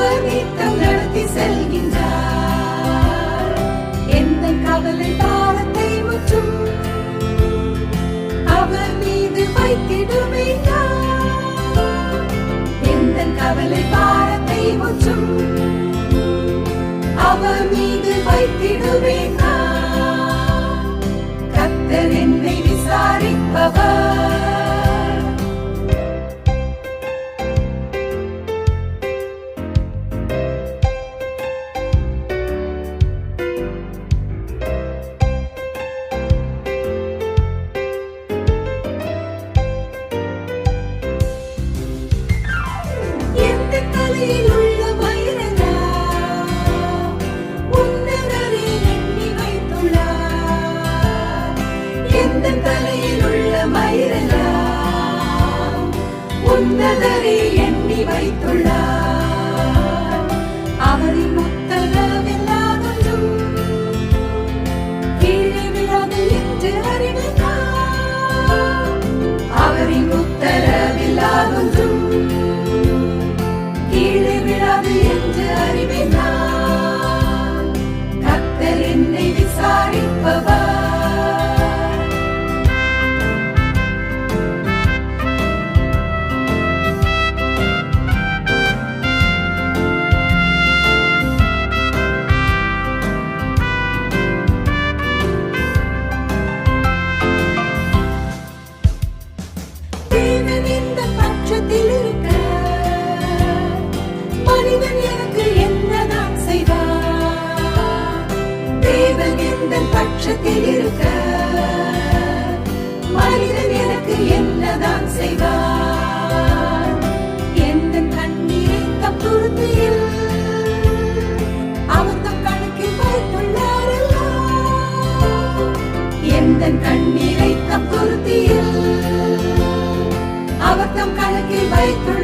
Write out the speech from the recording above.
அவர் நித்தம் நடத்தி செல்கின்றார். எந்த கவலை பாரத்தை முற்றும் அவர் மீது வைத்திடுவேன் நான். எந்த கவலை பாரத்தை முற்றும் அவர் மீது வைத்திடுவேன் நான். கர்த்தர் என்னை விசாரிப்பவர். எந்த தலையில் உள்ள மயிரெல்லாம் உன்னதரே எண்ணி வைத்துள்ளார். எந்த தலையில் உள்ள மயிரெல்லாம் உன்னதரே எண்ணி வைத்துள்ளார். அவரின் உத்தரவில்லாதொன்றும் கீழே விழாது என்று அறிவேன் நான். அவரின் உத்தரவில்லாதொன்றும் கீழே விழாது என்று அறிவேன் நான். கர்த்தர் என்னை விசாரிப்பவர். தேவன் இந்த பட்சத்தில் இருக்க மனிதன் எனக்கு என்னதான் செய்வார். தேவன் இந்த பட்சத்தில் இருக்க மனிதன் எனக்கு என்னதான் செய்வார். எந்த கண்ணீரை தம் துருத்தியில் அவர் தம் கணக்கில் வைத்துள்ளாரல்லா. எந்த கண்ணீரை தம் துருத்தியில் அவர் தம் கணக்கில் வைத்துள்ளார்.